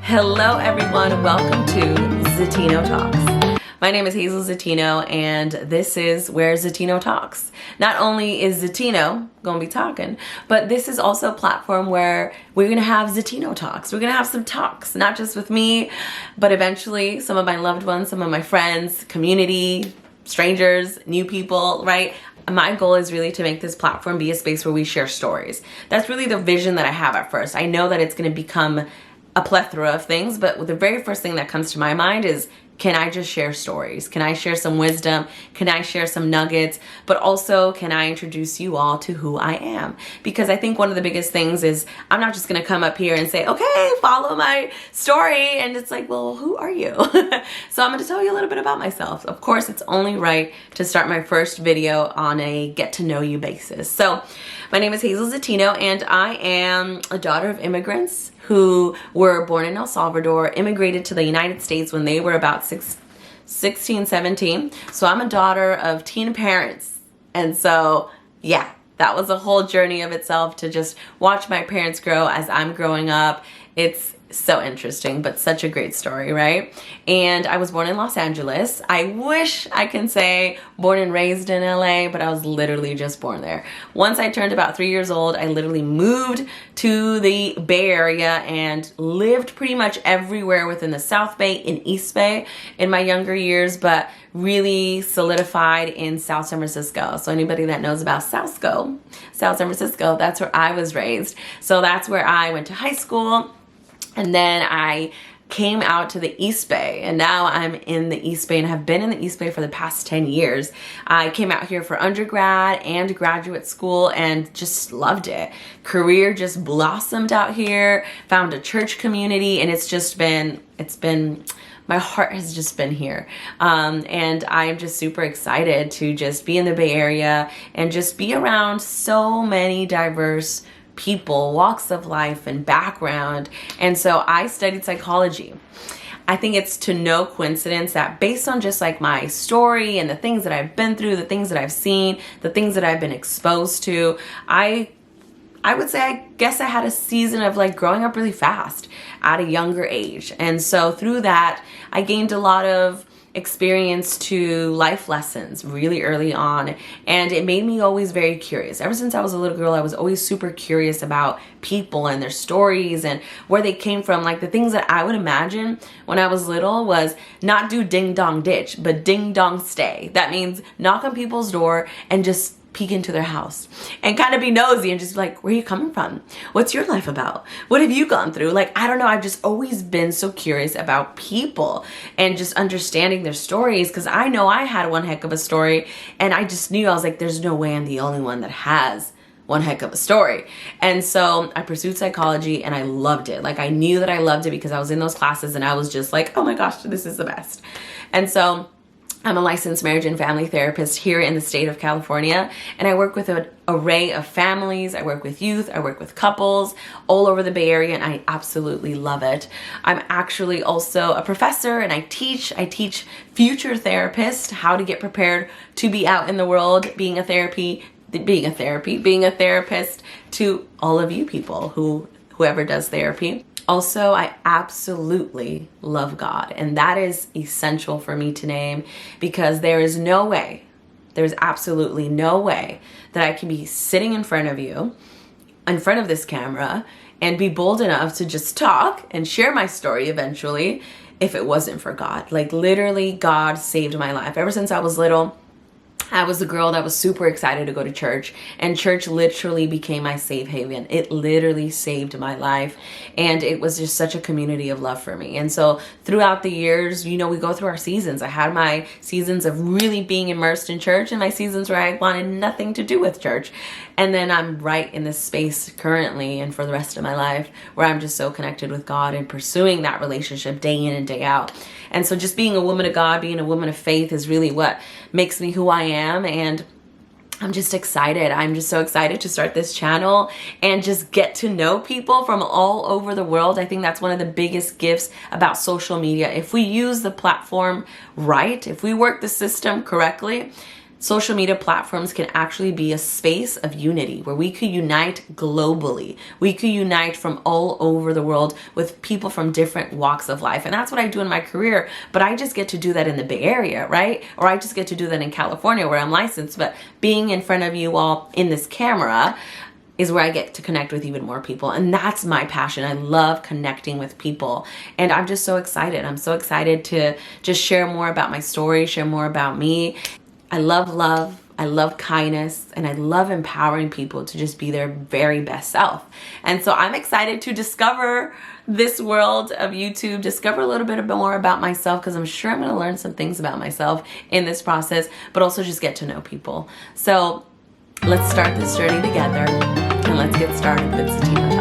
Hello everyone, welcome to Zetino Talks. My name is Hazel Zetino and this is where Zetino talks. Not only is Zetino gonna be talking, but this is also a platform where we're gonna have Zetino Talks. We're gonna have some talks, not just with me, but eventually some of my loved ones, some of my friends, community, strangers, new people, right? My goal is really to make this platform be a space where we share stories. That's really the vision that I have at first. I know that it's gonna become a plethora of things, but the very first thing that comes to my mind is, can I just share stories? Can I share some wisdom? Can I share some nuggets? But also, can I introduce you all to who I am? Because I think one of the biggest things is, I'm not just gonna come up here and say, okay, follow my story. And it's like, well, who are you? So I'm gonna tell you a little bit about myself. Of course, it's only right to start my first video on a get to know you basis. So my name is Hazel Zetino and I am a daughter of immigrants who were born in El Salvador, immigrated to the United States when they were about 16, 17. So I'm a daughter of teen parents. And so, yeah, that was a whole journey of itself to just watch my parents grow as I'm growing up. It's so interesting, but such a great story, right? And I was born in Los Angeles. I wish I can say born and raised in LA, but I was literally just born there. Once I turned about 3 years old, I literally moved to the Bay Area and lived pretty much everywhere within the South Bay and East Bay in my younger years, but really solidified in South San Francisco. So anybody that knows about South San Francisco, that's where I was raised. So that's where I went to high school. And then I came out to the East Bay, and now I'm in the East Bay and have been in the East Bay for the past 10 years. I came out here for undergrad and graduate school and just loved it. Career just blossomed out here, found a church community, and it's been, my heart has just been here. And I'm just super excited to just be in the Bay Area and just be around so many diverse people, walks of life and background. And so I studied psychology. I think it's to no coincidence that based on just like my story and the things that I've been through, the things that I've seen, the things that I've been exposed to, I would say, I guess I had a season of like growing up really fast at a younger age. And so through that, I gained a lot of experience to life lessons really early on, and it made me always very curious. Ever since I was a little girl, I was always super curious about people and their stories and where they came from. Like the things that I would imagine when I was little was not do ding dong ditch, but ding dong stay. That means knock on people's door and just peek into their house and kind of be nosy and just be like, where are you coming from? What's your life about? What have you gone through? Like, I don't know. I've just always been so curious about people and just understanding their stories, because I know I had one heck of a story, and I just knew, I was like, there's no way I'm the only one that has one heck of a story. And so I pursued psychology and I loved it. Like, I knew that I loved it because I was in those classes and I was just like, oh my gosh, this is the best. And so I'm a licensed marriage and family therapist here in the state of California, and I work with an array of families. I work with youth, I work with couples all over the Bay Area, and I absolutely love it. I'm actually also a professor, and I teach future therapists how to get prepared to be out in the world being a therapist to all of you people whoever does therapy. Also, I absolutely love God, and that is essential for me to name, because there's absolutely no way that I can be sitting in front of you, in front of this camera, and be bold enough to just talk and share my story eventually if it wasn't for God. Like, literally, God saved my life. Ever since I was little, I was the girl that was super excited to go to church, and church literally became my safe haven. It literally saved my life, and it was just such a community of love for me. And so throughout the years, you know, we go through our seasons. I had my seasons of really being immersed in church and my seasons where I wanted nothing to do with church. And then I'm right in this space currently and for the rest of my life where I'm just so connected with God and pursuing that relationship day in and day out. And so just being a woman of God, being a woman of faith is really what makes me who I am. And I'm just excited. I'm just so excited to start this channel and just get to know people from all over the world. I think that's one of the biggest gifts about social media. If we use the platform right, if we work the system correctly, social media platforms can actually be a space of unity where we could unite globally. We could unite from all over the world with people from different walks of life. And that's what I do in my career, but I just get to do that in the Bay Area, right? Or I just get to do that in California where I'm licensed, but being in front of you all in this camera is where I get to connect with even more people. And that's my passion. I love connecting with people. And I'm just so excited. I'm so excited to just share more about my story, share more about me. I love love. I love kindness, and I love empowering people to just be their very best self. And so I'm excited to discover this world of YouTube, discover a little bit more about myself, because I'm sure I'm going to learn some things about myself in this process, but also just get to know people. So let's start this journey together, and let's get started with Zetino.